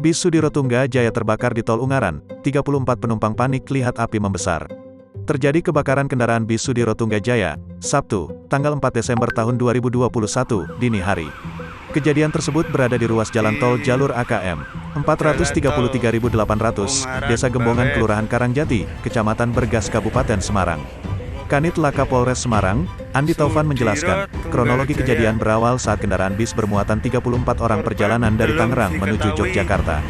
Bis Sudirotungga Jaya terbakar di Tol Ungaran, 34 penumpang panik lihat api membesar. Terjadi kebakaran kendaraan bis Sudirotungga Jaya, Sabtu, tanggal 4 Desember tahun 2021, dini hari. Kejadian tersebut berada di ruas jalan tol jalur AKM 433.800, Desa Gembongan, Kelurahan Karangjati, Kecamatan Bergas, Kabupaten Semarang. Kanit Laka Polres Semarang, Andi Taufan menjelaskan, kronologi kejadian berawal saat kendaraan bis bermuatan 34 orang perjalanan dari Tangerang menuju Yogyakarta.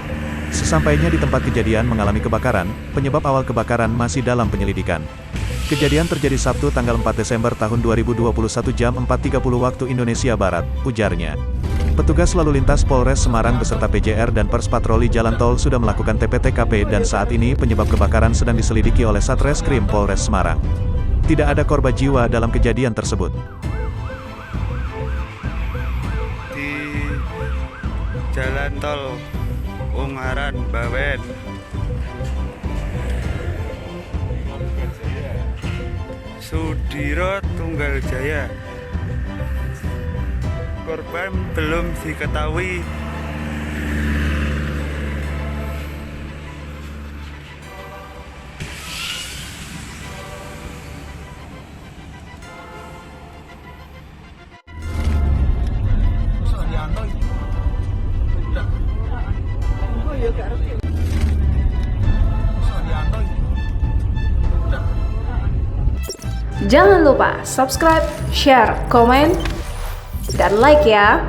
Sesampainya di tempat kejadian mengalami kebakaran, penyebab awal kebakaran masih dalam penyelidikan. Kejadian terjadi Sabtu tanggal 4 Desember tahun 2021 jam 4.30 waktu Indonesia Barat, ujarnya. Petugas lalu lintas Polres Semarang beserta PJR dan Pers Patroli Jalan Tol sudah melakukan TP/TKP dan saat ini penyebab kebakaran sedang diselidiki oleh Satreskrim Polres Semarang. Tidak ada korban jiwa dalam kejadian tersebut. Di Jalan Tol Ungaran, Bawen. Sudirotungga Jaya. Korban belum diketahui. Jangan lupa subscribe, share, komen, dan like ya.